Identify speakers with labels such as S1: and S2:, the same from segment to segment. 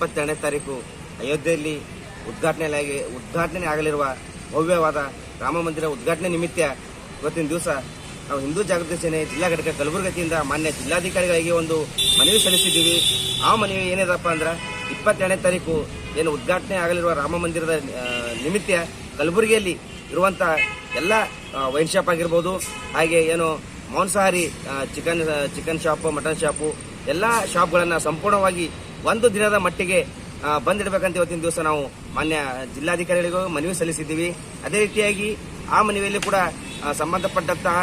S1: 22ನೇ ತಾರೀಕು ಅಯೋಧ್ಯೆಯಲ್ಲಿ ಉದ್ಘಾಟನೆ ಆಗಲಿರುವ ಭವ್ಯವಾದ ರಾಮ ಮಂದಿರ ಉದ್ಘಾಟನೆ ನಿಮಿತ್ತ ಇವತ್ತಿನ ದಿವಸ ನಾವು ಹಿಂದೂ ಜಾಗೃತಿ ಸೇನೆ ಜಿಲ್ಲಾ ಘಟಕ ಕಲಬುರಗಿ ವತಿಯಿಂದ ಮಾನ್ಯ ಜಿಲ್ಲಾಧಿಕಾರಿಗಳಿಗೆ ಒಂದು ಮನವಿ ಸಲ್ಲಿಸಿದ್ದೀವಿ. ಆ ಮನವಿ ಏನಿದಪ್ಪ ಅಂದ್ರೆ 22ನೇ ತಾರೀಕು ಏನು ಉದ್ಘಾಟನೆ ಆಗಲಿರುವ ರಾಮ ಮಂದಿರದ ನಿಮಿತ್ತ ಕಲಬುರಗಿಯಲ್ಲಿ ಇರುವಂಥ ಎಲ್ಲ ವೈನ್ ಶಾಪ್ ಆಗಿರ್ಬೋದು, ಹಾಗೆ ಏನು ಮಾಂಸಾಹಾರಿ ಚಿಕನ್ ಶಾಪು, ಮಟನ್ ಶಾಪು ಎಲ್ಲ ಶಾಪ್ಗಳನ್ನು ಸಂಪೂರ್ಣವಾಗಿ ಒಂದು ದಿನದ ಮಟ್ಟಿಗೆ ಬಂದಿಡಬೇಕಂತ ಇವತ್ತಿನ ದಿವಸ ನಾವು ಮಾನ್ಯ ಜಿಲ್ಲಾಧಿಕಾರಿಗಳಿಗೂ ಮನವಿ ಸಲ್ಲಿಸಿದ್ದೀವಿ. ಅದೇ ರೀತಿಯಾಗಿ ಆ ಮನವಿಯಲ್ಲಿ ಕೂಡ ಸಂಬಂಧಪಟ್ಟಂತಹ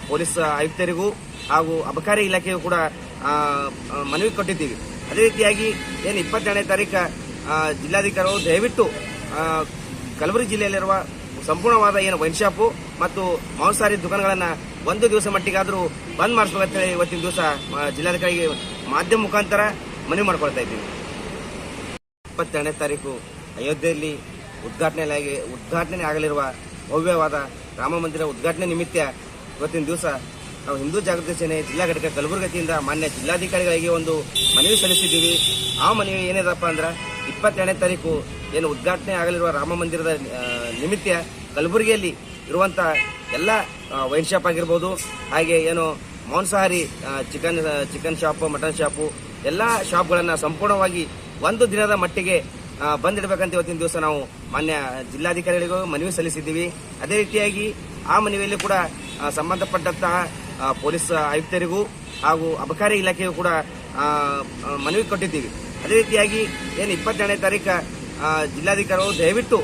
S1: ಪೊಲೀಸ್ ಆಯುಕ್ತರಿಗೂ ಹಾಗೂ ಅಬಕಾರಿ ಇಲಾಖೆಗೂ ಕೂಡ ಮನವಿ ಕೊಟ್ಟಿದ್ದೀವಿ. ಅದೇ ರೀತಿಯಾಗಿ ಏನು 22ನೇ ತಾರೀಕು ಜಿಲ್ಲಾಧಿಕಾರಿಗಳು ದಯವಿಟ್ಟು ಕಲಬುರಗಿ ಜಿಲ್ಲೆಯಲ್ಲಿರುವ ಸಂಪೂರ್ಣವಾದ ಏನು ವೈನ್ ಶಾಪು ಮತ್ತು ಮಾಂಸಾಹಾರಿ ದುಕಾನ್ಗಳನ್ನು ಒಂದು ದಿವಸ ಮಟ್ಟಿಗಾದರೂ ಬಂದ್ ಮಾಡಿಸ್ಬೇಕಂತ ಇವತ್ತಿನ ದಿವಸ ಜಿಲ್ಲಾಧಿಕಾರಿಗೆ ಮಾಧ್ಯಮ ಮುಖಾಂತರ ಮನವಿ ಮಾಡ್ಕೊಳ್ತಾ ಇದ್ದೀವಿ. 22ನೇ ತಾರೀಕು ಅಯೋಧ್ಯೆಯಲ್ಲಿ ಉದ್ಘಾಟನೆ ಆಗಲಿರುವ ಭವ್ಯವಾದ ರಾಮ ಮಂದಿರ ಉದ್ಘಾಟನೆ ನಿಮಿತ್ತ ಇವತ್ತಿನ ದಿವಸ ನಾವು ಹಿಂದೂ ಜಾಗೃತಿ ಸೇನೆ ಜಿಲ್ಲಾ ಘಟಕ ಕಲಬುರಗಿ ವತಿಯಿಂದ ಮಾನ್ಯ ಜಿಲ್ಲಾಧಿಕಾರಿಗಳಿಗೆ ಒಂದು ಮನವಿ ಸಲ್ಲಿಸಿದ್ದೀವಿ. ಆ ಮನವಿ ಏನಿದಪ್ಪ ಅಂದ್ರೆ 22ನೇ ತಾರೀಕು ಏನು ಉದ್ಘಾಟನೆ ಆಗಲಿರುವ ರಾಮ ಮಂದಿರದ ನಿಮಿತ್ತ ಕಲಬುರಗಿಯಲ್ಲಿ ಇರುವಂಥ ಎಲ್ಲ ವೈನ್ ಶಾಪ್ ಆಗಿರ್ಬೋದು, ಹಾಗೆ ಏನು ಮಾಂಸಾಹಾರಿ ಚಿಕನ್ ಶಾಪು, ಮಟನ್ ಶಾಪು ಎಲ್ಲ ಶಾಪ್ಗಳನ್ನು ಸಂಪೂರ್ಣವಾಗಿ ಒಂದು ದಿನದ ಮಟ್ಟಿಗೆ ಬಂದಿಡಬೇಕಂತ ಇವತ್ತಿನ ದಿವಸ ನಾವು ಮಾನ್ಯ ಜಿಲ್ಲಾಧಿಕಾರಿಗಳಿಗೂ ಮನವಿ ಸಲ್ಲಿಸಿದ್ದೀವಿ. ಅದೇ ರೀತಿಯಾಗಿ ಆ ಮನವಿಯಲ್ಲಿ ಕೂಡ ಸಂಬಂಧಪಟ್ಟಂತಹ ಪೊಲೀಸ್ ಆಯುಕ್ತರಿಗೂ ಹಾಗೂ ಅಬಕಾರಿ ಇಲಾಖೆಗೂ ಕೂಡ ಮನವಿ ಕೊಟ್ಟಿದ್ದೀವಿ. ಅದೇ ರೀತಿಯಾಗಿ ಏನು 22ನೇ ತಾರೀಕು ಜಿಲ್ಲಾಧಿಕಾರಿಗಳು ದಯವಿಟ್ಟು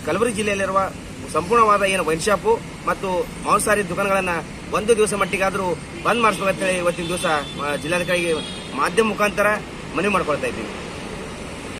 S1: ಕಲಬುರಗಿ ಜಿಲ್ಲೆಯಲ್ಲಿರುವ ಸಂಪೂರ್ಣವಾದ ಏನು ವೈನ್ ಶಾಪು ಮತ್ತು ಮಾಂಸಾಹಾರಿ ದುಕಾನ್ಗಳನ್ನು ಒಂದು ದಿವಸ ಮಟ್ಟಿಗಾದರೂ ಬಂದ್ ಮಾಡಿಸ್ಬೇಕಂತ ಇವತ್ತಿನ ದಿವಸ ಜಿಲ್ಲಾಧಿಕಾರಿಗೆ ಮಾಧ್ಯಮ ಮುಖಾಂತರ ಮನವಿ ಮಾಡ್ಕೊಳ್ತಾ ಇದ್ದೀವಿ.